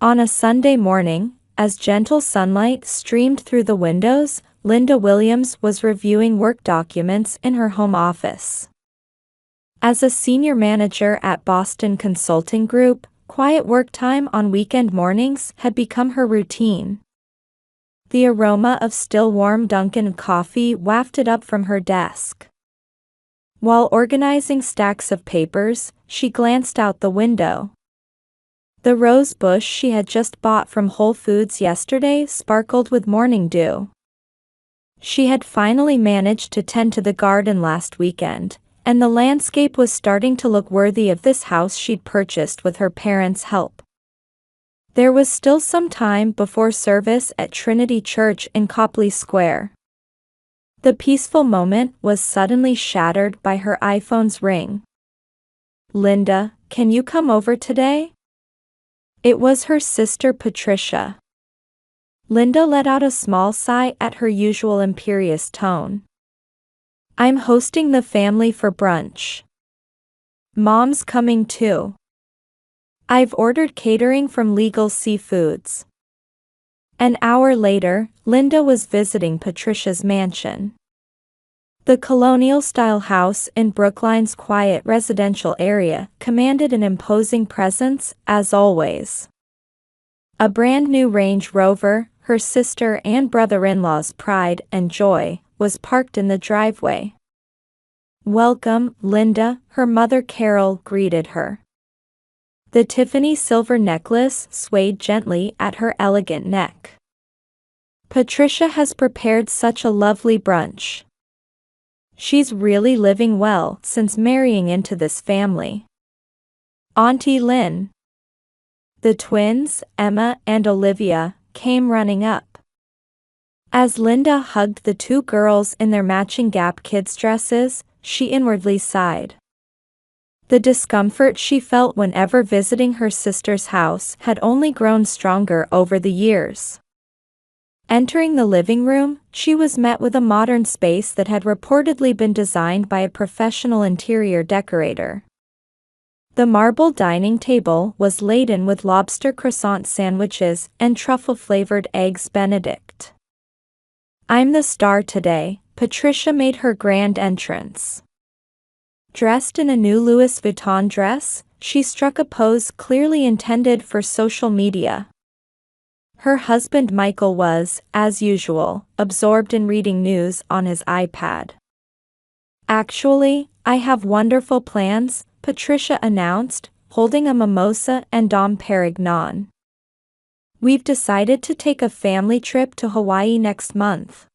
On a Sunday morning, as gentle sunlight streamed through the windows, Linda Williams was reviewing work documents in her home office. As a senior manager at Boston Consulting Group, quiet work time on weekend mornings had become her routine. The aroma of still warm Dunkin' coffee wafted up from her desk. While organizing stacks of papers, she glanced out the window. The rose bush she had just bought from Whole Foods yesterday sparkled with morning dew. She had finally managed to tend to the garden last weekend, and the landscape was starting to look worthy of this house she'd purchased with her parents' help. There was still some time before service at Trinity Church in Copley Square. The peaceful moment was suddenly shattered by her iPhone's ring. "Linda, can you come over today?" It was her sister Patricia. Linda let out a small sigh at her usual imperious tone. "I'm hosting the family for brunch. Mom's coming too. I've ordered catering from Legal Seafoods." An hour later, Linda was visiting Patricia's mansion. The colonial-style house in Brookline's quiet residential area commanded an imposing presence, as always. A brand-new Range Rover, her sister and brother-in-law's pride and joy, was parked in the driveway. "Welcome, Linda," her mother Carol greeted her. The Tiffany silver necklace swayed gently at her elegant neck. "Patricia has prepared such a lovely brunch. She's really living well since marrying into this family. Auntie Lynn." The twins, Emma and Olivia, came running up. As Linda hugged the two girls in their matching Gap Kids dresses, she inwardly sighed. The discomfort she felt whenever visiting her sister's house had only grown stronger over the years. Entering the living room, she was met with a modern space that had reportedly been designed by a professional interior decorator. The marble dining table was laden with lobster croissant sandwiches and truffle-flavored eggs Benedict. "I'm the star today," Patricia made her grand entrance. Dressed in a new Louis Vuitton dress, she struck a pose clearly intended for social media. Her husband Michael was, as usual, absorbed in reading news on his iPad. "Actually, I have wonderful plans," Patricia announced, holding a mimosa and Dom Perignon. "We've decided to take a family trip to Hawaii next month.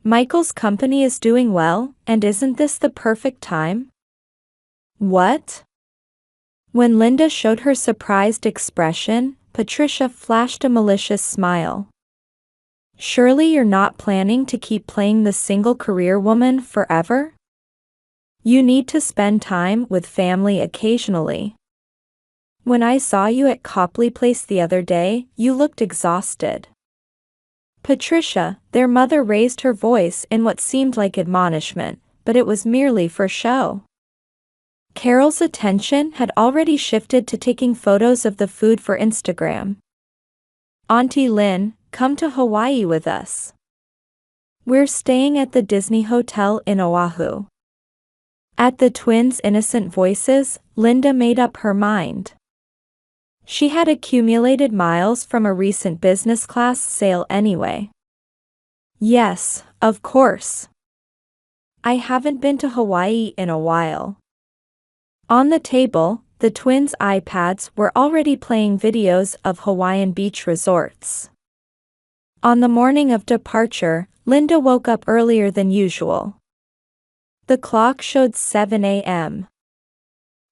Michael's company is doing well, and isn't this the perfect time?" "What?" When Linda showed her surprised expression, Patricia flashed a malicious smile. "Surely you're not planning to keep playing the single career woman forever? You need to spend time with family occasionally. When I saw you at Copley Place the other day, you looked exhausted." "Patricia," their mother raised her voice in what seemed like admonishment, but it was merely for show. Carol's attention had already shifted to taking photos of the food for Instagram. "Auntie Lynn, come to Hawaii with us. We're staying at the Disney Hotel in Oahu." At the twins' innocent voices, Linda made up her mind. She had accumulated miles from a recent business class sale anyway. "Yes, of course. I haven't been to Hawaii in a while." On the table, the twins' iPads were already playing videos of Hawaiian beach resorts. On the morning of departure, Linda woke up earlier than usual. The clock showed 7 a.m.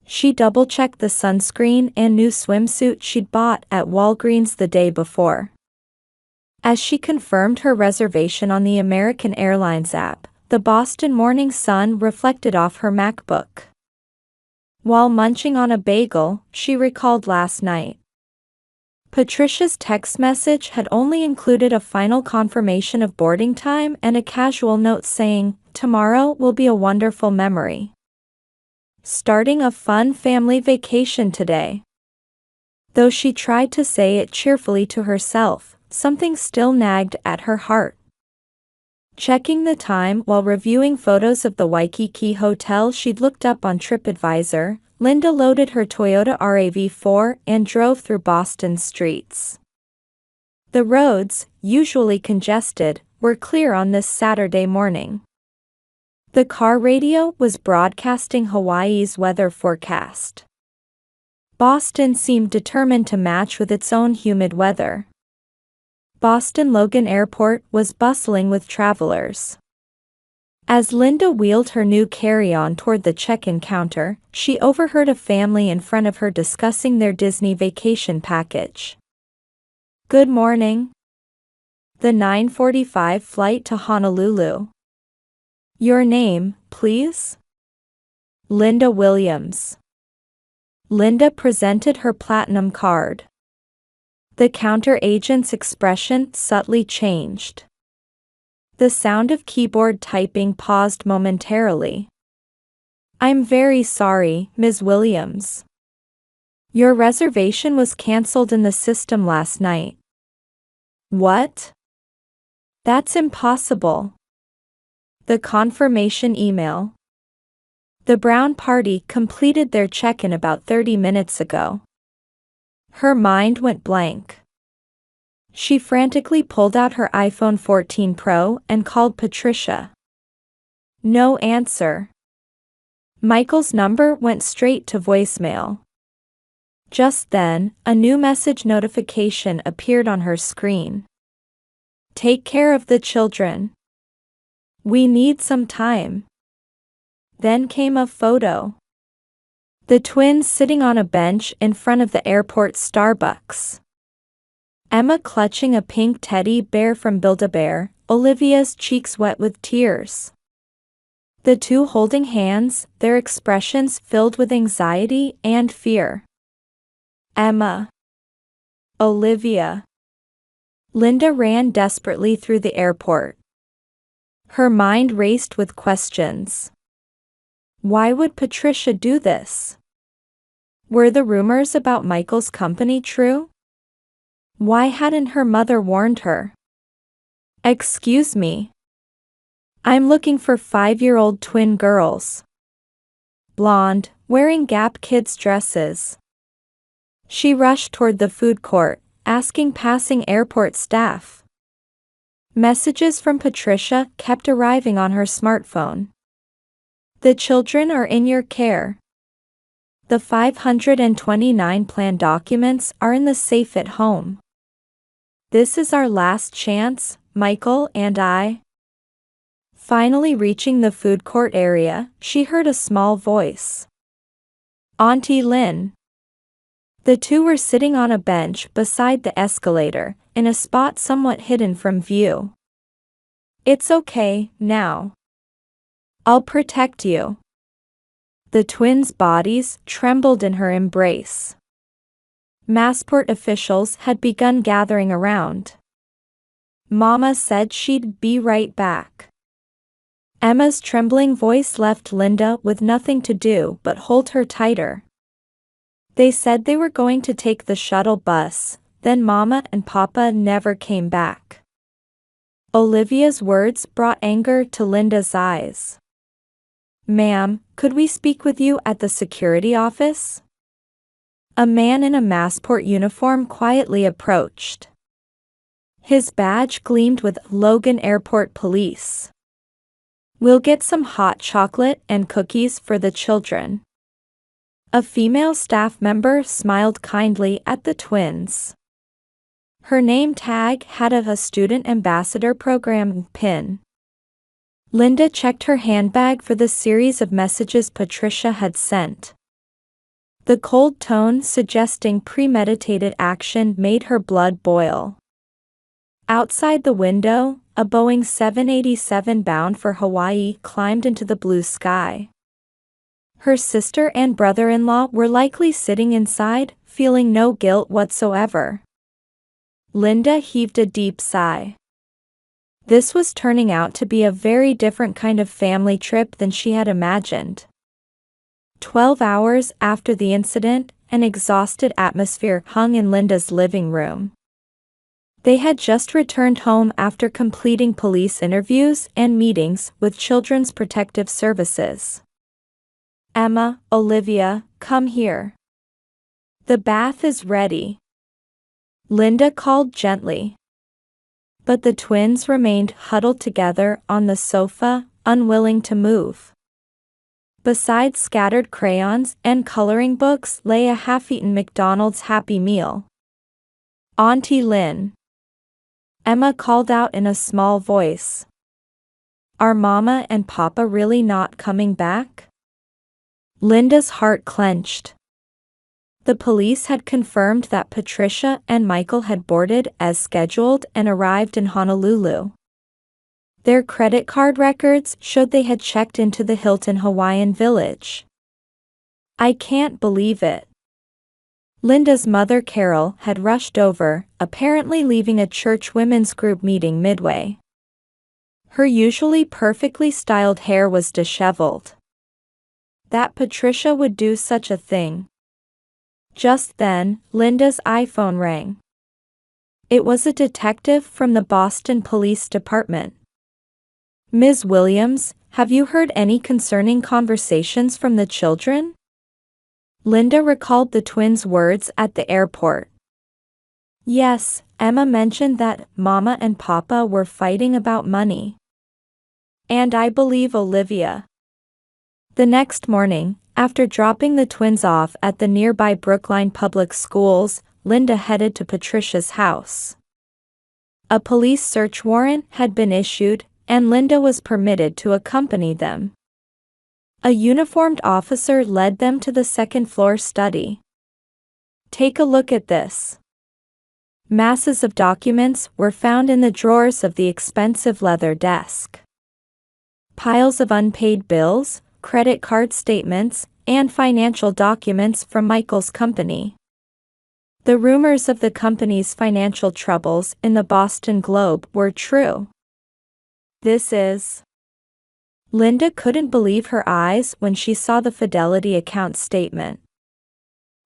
She double-checked the sunscreen and new swimsuit she'd bought at Walgreens the day before. As she confirmed her reservation on the American Airlines app, the Boston Morning Sun reflected off her MacBook. While munching on a bagel, she recalled last night. Patricia's text message had only included a final confirmation of boarding time and a casual note saying, "Tomorrow will be a wonderful memory. Starting a fun family vacation today." Though she tried to say it cheerfully to herself, something still nagged at her heart. Checking the time while reviewing photos of the Waikiki hotel she'd looked up on TripAdvisor, Linda loaded her Toyota RAV4 and drove through Boston's streets. The roads, usually congested, were clear on this Saturday morning. The car radio was broadcasting Hawaii's weather forecast. Boston seemed determined to match with its own humid weather. Boston Logan Airport was bustling with travelers. As Linda wheeled her new carry-on toward the check-in counter, she overheard a family in front of her discussing their Disney vacation package. "Good morning. The 9:45 flight to Honolulu. Your name, please?" "Linda Williams." Linda presented her platinum card. The counter agent's expression subtly changed. The sound of keyboard typing paused momentarily. "I'm very sorry, Ms. Williams. Your reservation was canceled in the system last night." "What? That's impossible." The confirmation email. "The Brown party completed their check-in about 30 minutes ago." Her mind went blank. She frantically pulled out her iPhone 14 Pro and called Patricia. No answer. Michael's number went straight to voicemail. Just then, a new message notification appeared on her screen. "Take care of the children. We need some time." Then came a photo. The twins sitting on a bench in front of the airport Starbucks. Emma clutching a pink teddy bear from Build-A-Bear, Olivia's cheeks wet with tears. The two holding hands, their expressions filled with anxiety and fear. Emma. Olivia. Linda ran desperately through the airport. Her mind raced with questions. Why would Patricia do this? Were the rumors about Michael's company true? Why hadn't her mother warned her? "Excuse me. I'm looking for 5-year-old twin girls. Blonde, wearing Gap Kids dresses." She rushed toward the food court, asking passing airport staff. Messages from Patricia kept arriving on her smartphone. "The children are in your care. The 529 plan documents are in the safe at home. This is our last chance, Michael and I." Finally reaching the food court area, she heard a small voice. "Auntie Lynn." The two were sitting on a bench beside the escalator, in a spot somewhat hidden from view. "It's okay, now. I'll protect you." The twins' bodies trembled in her embrace. Massport officials had begun gathering around. "Mama said she'd be right back." Emma's trembling voice left Linda with nothing to do but hold her tighter. "They said they were going to take the shuttle bus, then Mama and Papa never came back." Olivia's words brought anger to Linda's eyes. "Ma'am, could we speak with you at the security office?" A man in a Massport uniform quietly approached. His badge gleamed with Logan Airport Police. "We'll get some hot chocolate and cookies for the children." A female staff member smiled kindly at the twins. Her name tag had a Student Ambassador Program pin. Linda checked her handbag for the series of messages Patricia had sent. The cold tone suggesting premeditated action made her blood boil. Outside the window, a Boeing 787 bound for Hawaii climbed into the blue sky. Her sister and brother-in-law were likely sitting inside, feeling no guilt whatsoever. Linda heaved a deep sigh. This was turning out to be a very different kind of family trip than she had imagined. 12 hours after the incident, an exhausted atmosphere hung in Linda's living room. They had just returned home after completing police interviews and meetings with Children's Protective Services. "Emma, Olivia, come here. The bath is ready," Linda called gently. But the twins remained huddled together on the sofa, unwilling to move. Beside scattered crayons and coloring books lay a half-eaten McDonald's Happy Meal. "Auntie Lynn," Emma called out in a small voice. "Are Mama and Papa really not coming back?" Linda's heart clenched. The police had confirmed that Patricia and Michael had boarded as scheduled and arrived in Honolulu. Their credit card records showed they had checked into the Hilton Hawaiian Village. "I can't believe it." Linda's mother Carol had rushed over, apparently leaving a church women's group meeting midway. Her usually perfectly styled hair was disheveled. That Patricia would do such a thing. Just then, Linda's iPhone rang. It was a detective from the Boston Police Department. "Ms. Williams, have you heard any concerning conversations from the children?" Linda recalled the twins' words at the airport. "Yes, Emma mentioned that Mama and Papa were fighting about money. And I believe Olivia." The next morning, after dropping the twins off at the nearby Brookline Public Schools, Linda headed to Patricia's house. A police search warrant had been issued, and Linda was permitted to accompany them. A uniformed officer led them to the second-floor study. "Take a look at this." Masses of documents were found in the drawers of the expensive leather desk. Piles of unpaid bills, credit card statements, and financial documents from Michael's company. The rumors of the company's financial troubles in the Boston Globe were true. "This is..." Linda couldn't believe her eyes when she saw the Fidelity account statement.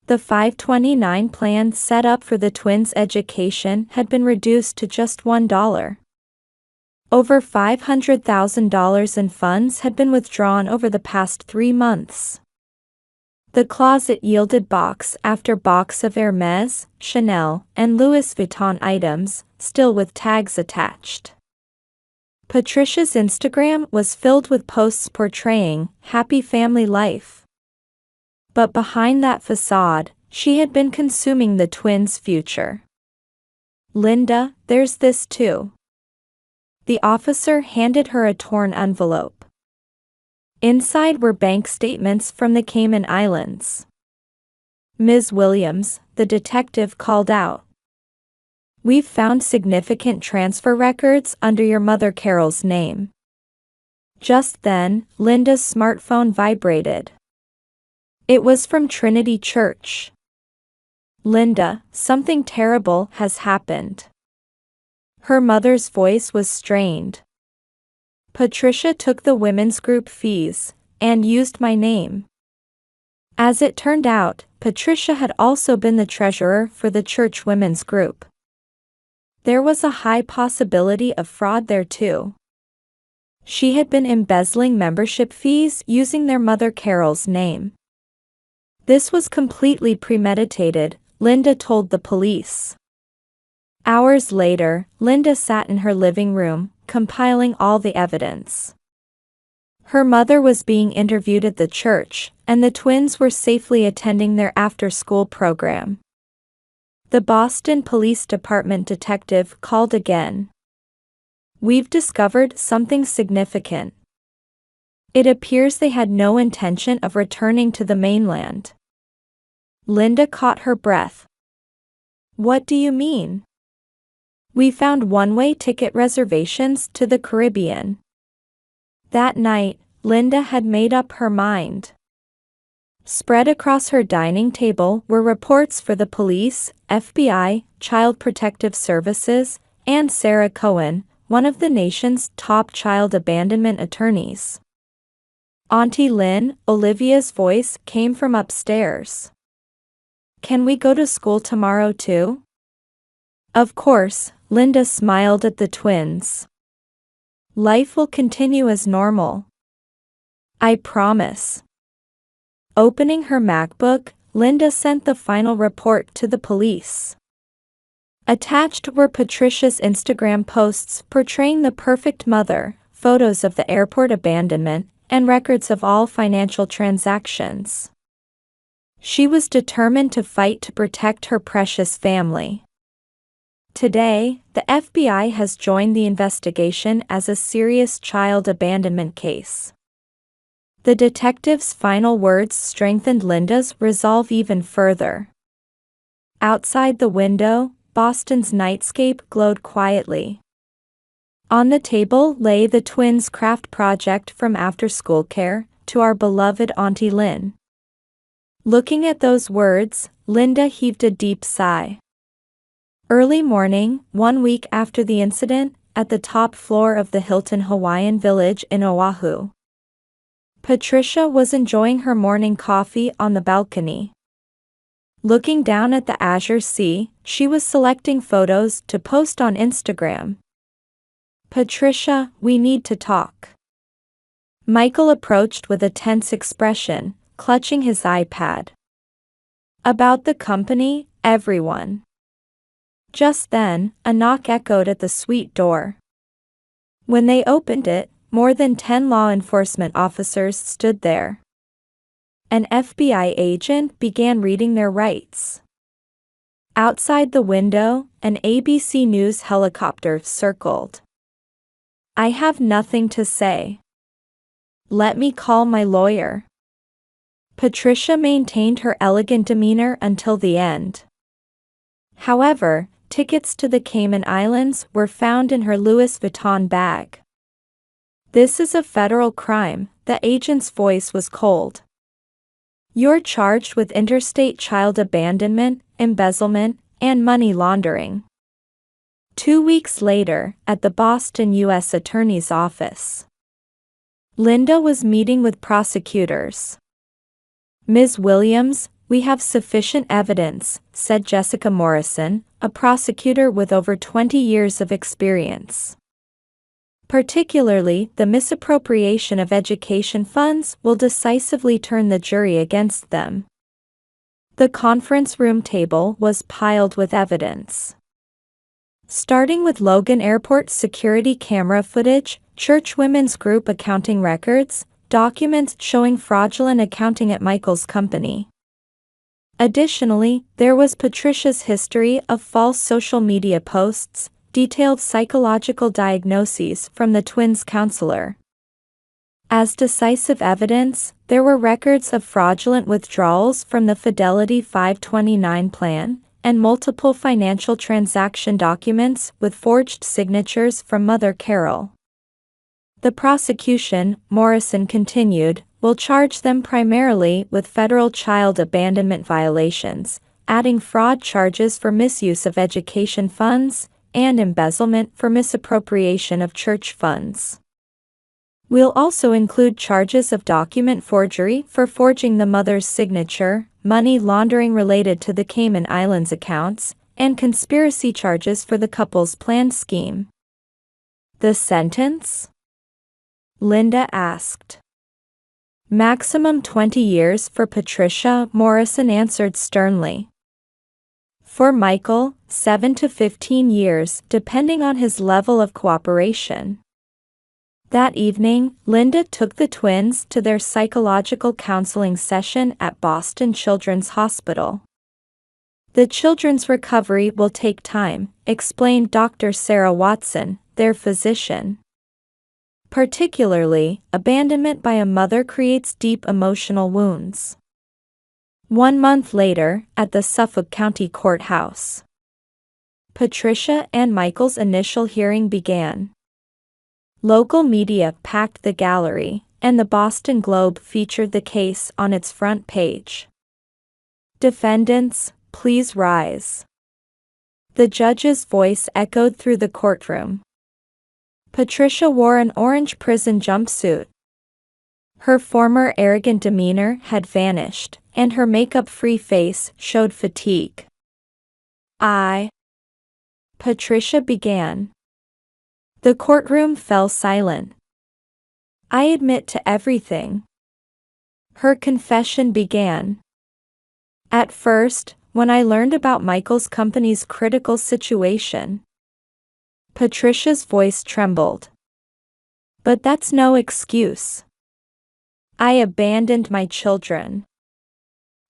The $529 plan set up for the twins' education had been reduced to just $1. Over $500,000 in funds had been withdrawn over the past 3 months. The closet yielded box after box of Hermes, Chanel, and Louis Vuitton items, still with tags attached. Patricia's Instagram was filled with posts portraying happy family life. But behind that facade, she had been consuming the twins' future. "Linda, there's this too." The officer handed her a torn envelope. Inside were bank statements from the Cayman Islands. "Ms. Williams," the detective called out. "We've found significant transfer records under your mother Carol's name." Just then, Linda's smartphone vibrated. It was from Trinity Church. "Linda, something terrible has happened." Her mother's voice was strained. "Patricia took the women's group fees, and used my name." As it turned out, Patricia had also been the treasurer for the church women's group. There was a high possibility of fraud there too. She had been embezzling membership fees using their mother Carol's name. This was completely premeditated, Linda told the police. Hours later, Linda sat in her living room, compiling all the evidence. Her mother was being interviewed at the church, and the twins were safely attending their after-school program. The Boston Police Department detective called again. "We've discovered something significant. It appears they had no intention of returning to the mainland." Linda caught her breath. "What do you mean?" "We found one-way ticket reservations to the Caribbean." That night, Linda had made up her mind. Spread across her dining table were reports for the police, FBI, Child Protective Services, and Sarah Cohen, one of the nation's top child abandonment attorneys. "Auntie Lynn," Olivia's voice came from upstairs. Can we go to school tomorrow too? Of course, Linda smiled at the twins. Life will continue as normal. I promise. Opening her MacBook, Linda sent the final report to the police. Attached were Patricia's Instagram posts portraying the perfect mother, photos of the airport abandonment, and records of all financial transactions. She was determined to fight to protect her precious family. Today, the FBI has joined the investigation as a serious child abandonment case. The detective's final words strengthened Linda's resolve even further. Outside the window, Boston's nightscape glowed quietly. On the table lay the twins' craft project from after-school care, to our beloved Auntie Lynn. Looking at those words, Linda heaved a deep sigh. Early morning, 1 week after the incident, at the top floor of the Hilton Hawaiian Village in Oahu. Patricia was enjoying her morning coffee on the balcony. Looking down at the azure sea, she was selecting photos to post on Instagram. Patricia, we need to talk. Michael approached with a tense expression, clutching his iPad. About the company, everyone. Just then, a knock echoed at the suite door. When they opened it, more than 10 law enforcement officers stood there. An FBI agent began reading their rights. Outside the window, an ABC News helicopter circled. I have nothing to say. Let me call my lawyer. Patricia maintained her elegant demeanor until the end. However, tickets to the Cayman Islands were found in her Louis Vuitton bag. This is a federal crime, the agent's voice was cold. You're charged with interstate child abandonment, embezzlement, and money laundering. 2 weeks later, at the Boston U.S. Attorney's Office, Linda was meeting with prosecutors. Ms. Williams, we have sufficient evidence, said Jessica Morrison, a prosecutor with over 20 years of experience. Particularly, the misappropriation of education funds will decisively turn the jury against them. The conference room table was piled with evidence. Starting with Logan Airport security camera footage, church women's group accounting records, documents showing fraudulent accounting at Michael's company. Additionally, there was Patricia's history of false social media posts, detailed psychological diagnoses from the twins' counselor. As decisive evidence, there were records of fraudulent withdrawals from the Fidelity 529 plan, and multiple financial transaction documents with forged signatures from Mother Carol. The prosecution, Morrison continued, will charge them primarily with federal child abandonment violations, adding fraud charges for misuse of education funds, and embezzlement for misappropriation of church funds. We'll also include charges of document forgery for forging the mother's signature, money laundering related to the Cayman Islands accounts, and conspiracy charges for the couple's planned scheme. The sentence? Linda asked. Maximum 20 years for Patricia, Morrison answered sternly. For Michael, 7 to 15 years, depending on his level of cooperation. That evening, Linda took the twins to their psychological counseling session at Boston Children's Hospital. The children's recovery will take time, explained Dr. Sarah Watson, their physician. Particularly, abandonment by a mother creates deep emotional wounds. 1 month later, at the Suffolk County Courthouse, Patricia and Michael's initial hearing began. Local media packed the gallery, and the Boston Globe featured the case on its front page. Defendants, please rise. The judge's voice echoed through the courtroom. Patricia wore an orange prison jumpsuit. Her former arrogant demeanor had vanished, and her makeup-free face showed fatigue. Patricia began. The courtroom fell silent. I admit to everything. Her confession began. At first, when I learned about Michael's company's critical situation, Patricia's voice trembled. But that's no excuse. I abandoned my children.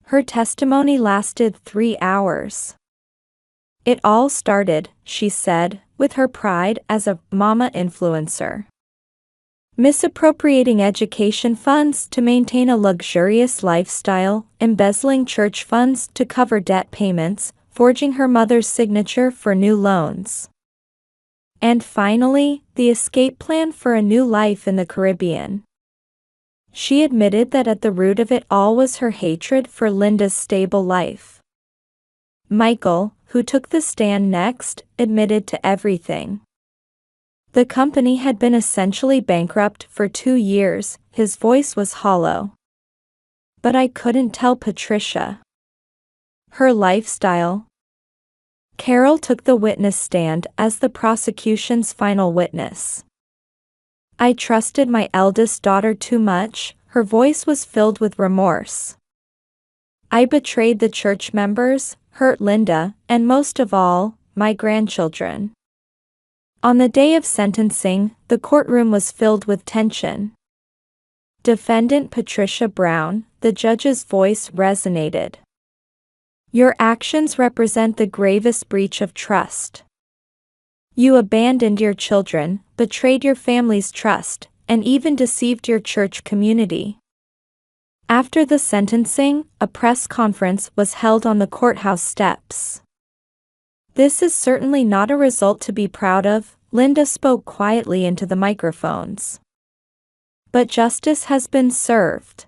Her testimony lasted 3 hours. It all started, she said, with her pride as a mama influencer. Misappropriating education funds to maintain a luxurious lifestyle, embezzling church funds to cover debt payments, forging her mother's signature for new loans. And finally, the escape plan for a new life in the Caribbean. She admitted that at the root of it all was her hatred for Linda's stable life. Michael, who took the stand next, admitted to everything. The company had been essentially bankrupt for 2 years, his voice was hollow. But I couldn't tell Patricia. Her lifestyle. Carol took the witness stand as the prosecution's final witness. I trusted my eldest daughter too much, her voice was filled with remorse. I betrayed the church members, hurt Linda, and most of all, my grandchildren. On the day of sentencing, the courtroom was filled with tension. Defendant Patricia Brown, the judge's voice resonated. Your actions represent the gravest breach of trust. You abandoned your children, betrayed your family's trust, and even deceived your church community. After the sentencing, a press conference was held on the courthouse steps. This is certainly not a result to be proud of, Linda spoke quietly into the microphones. But justice has been served.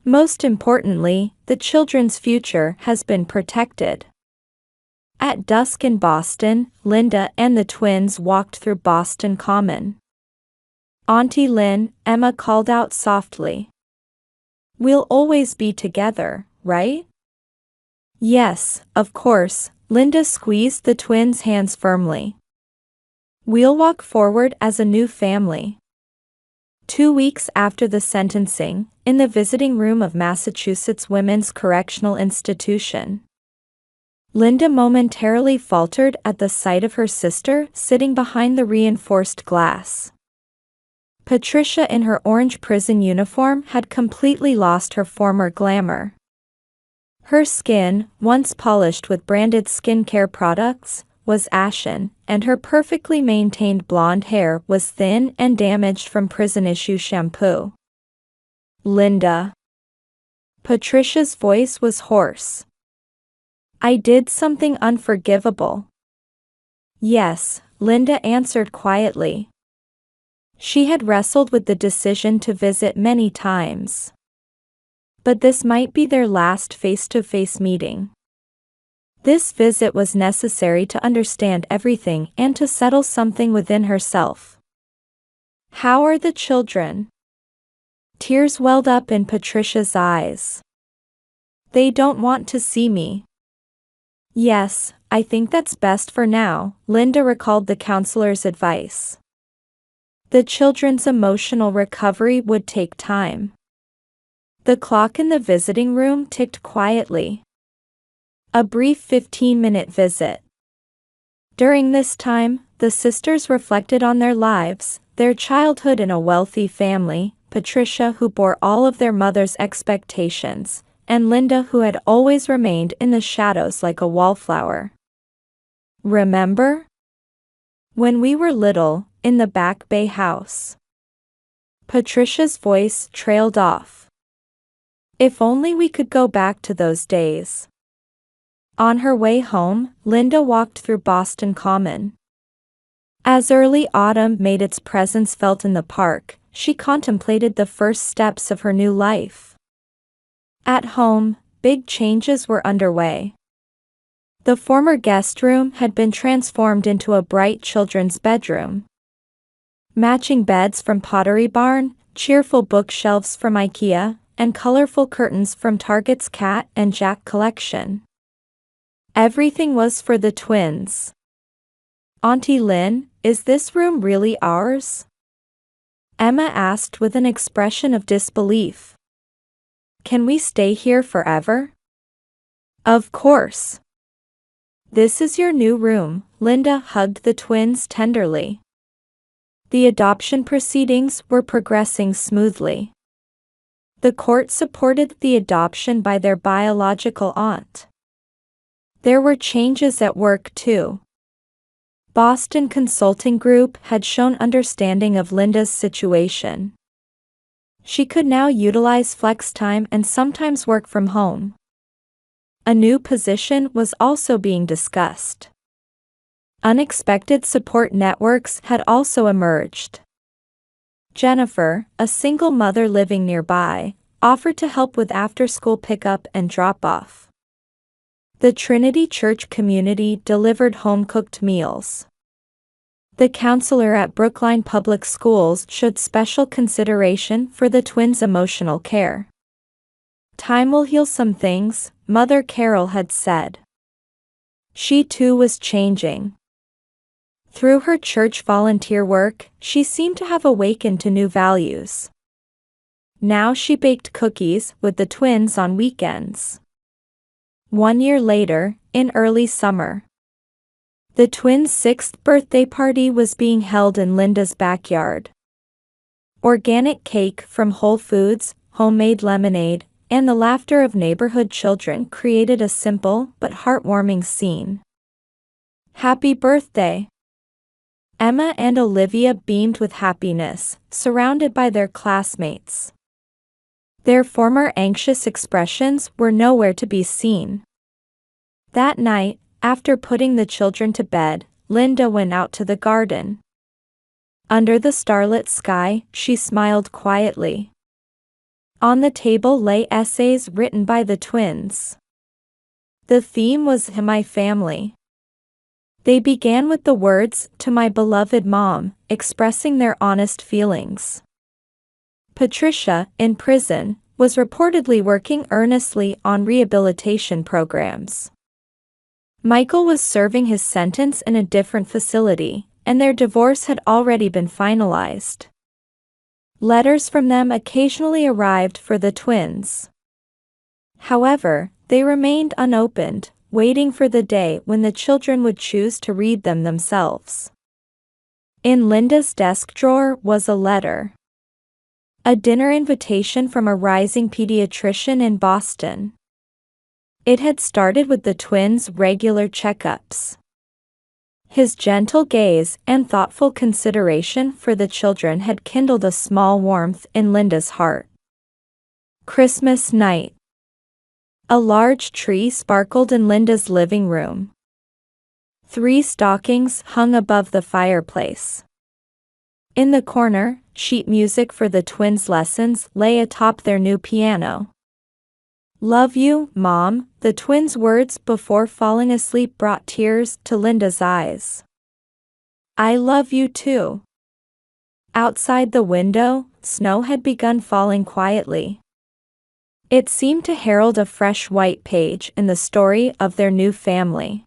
Most importantly, the children's future has been protected. At dusk in Boston, Linda and the twins walked through Boston Common. Auntie Lynn, Emma called out softly. We'll always be together, right? Yes, of course, Linda squeezed the twins' hands firmly. We'll walk forward as a new family. 2 weeks after the sentencing, in the visiting room of Massachusetts Women's Correctional Institution, Linda momentarily faltered at the sight of her sister sitting behind the reinforced glass. Patricia in her orange prison uniform had completely lost her former glamour. Her skin, once polished with branded skincare products, was ashen, and her perfectly maintained blonde hair was thin and damaged from prison-issue shampoo. Linda. Patricia's voice was hoarse. I did something unforgivable. Yes, Linda answered quietly. She had wrestled with the decision to visit many times. But this might be their last face-to-face meeting. This visit was necessary to understand everything and to settle something within herself. How are the children? Tears welled up in Patricia's eyes. They don't want to see me. Yes, I think that's best for now, Linda recalled the counselor's advice. The children's emotional recovery would take time. The clock in the visiting room ticked quietly. A brief 15-minute visit. During this time, the sisters reflected on their lives, their childhood in a wealthy family, Patricia who bore all of their mother's expectations, and Linda who had always remained in the shadows like a wallflower. Remember? When we were little, in the Back Bay house. Patricia's voice trailed off. If only we could go back to those days. On her way home, Linda walked through Boston Common. As early autumn made its presence felt in the park, she contemplated the first steps of her new life. At home, big changes were underway. The former guest room had been transformed into a bright children's bedroom. Matching beds from Pottery Barn, cheerful bookshelves from IKEA, and colorful curtains from Target's Cat and Jack collection. Everything was for the twins. "Auntie Lynn, is this room really ours?" Emma asked with an expression of disbelief. "Can we stay here forever?" "Of course. This is your new room." Linda hugged the twins tenderly. The adoption proceedings were progressing smoothly. The court supported the adoption by their biological aunt. There were changes at work too. Boston Consulting Group had shown understanding of Linda's situation. She could now utilize flex time and sometimes work from home. A new position was also being discussed. Unexpected support networks had also emerged. Jennifer, a single mother living nearby, offered to help with after-school pickup and drop-off. The Trinity Church community delivered home-cooked meals. The counselor at Brookline Public Schools showed special consideration for the twins' emotional care. "Time will heal some things," Mother Carol had said. She too was changing. Through her church volunteer work, she seemed to have awakened to new values. Now she baked cookies with the twins on weekends. 1 year later, in early summer, the twins' 6th birthday party was being held in Linda's backyard. Organic cake from Whole Foods, homemade lemonade, and the laughter of neighborhood children created a simple but heartwarming scene. "Happy birthday!" Emma and Olivia beamed with happiness, surrounded by their classmates. Their former anxious expressions were nowhere to be seen. That night, after putting the children to bed, Linda went out to the garden. Under the starlit sky, she smiled quietly. On the table lay essays written by the twins. The theme was "My Family." They began with the words, "To my beloved mom," expressing their honest feelings. Patricia, in prison, was reportedly working earnestly on rehabilitation programs. Michael was serving his sentence in a different facility, and their divorce had already been finalized. Letters from them occasionally arrived for the twins. However, they remained unopened, waiting for the day when the children would choose to read them themselves. In Linda's desk drawer was a letter. A dinner invitation from a rising pediatrician in Boston. It had started with the twins' regular checkups. His gentle gaze and thoughtful consideration for the children had kindled a small warmth in Linda's heart. Christmas night. A large tree sparkled in Linda's living room. 3 stockings hung above the fireplace. In the corner, sheet music for the twins' lessons lay atop their new piano. "Love you, Mom," the twins' words before falling asleep brought tears to Linda's eyes. "I love you too." Outside the window, snow had begun falling quietly. It seemed to herald a fresh white page in the story of their new family.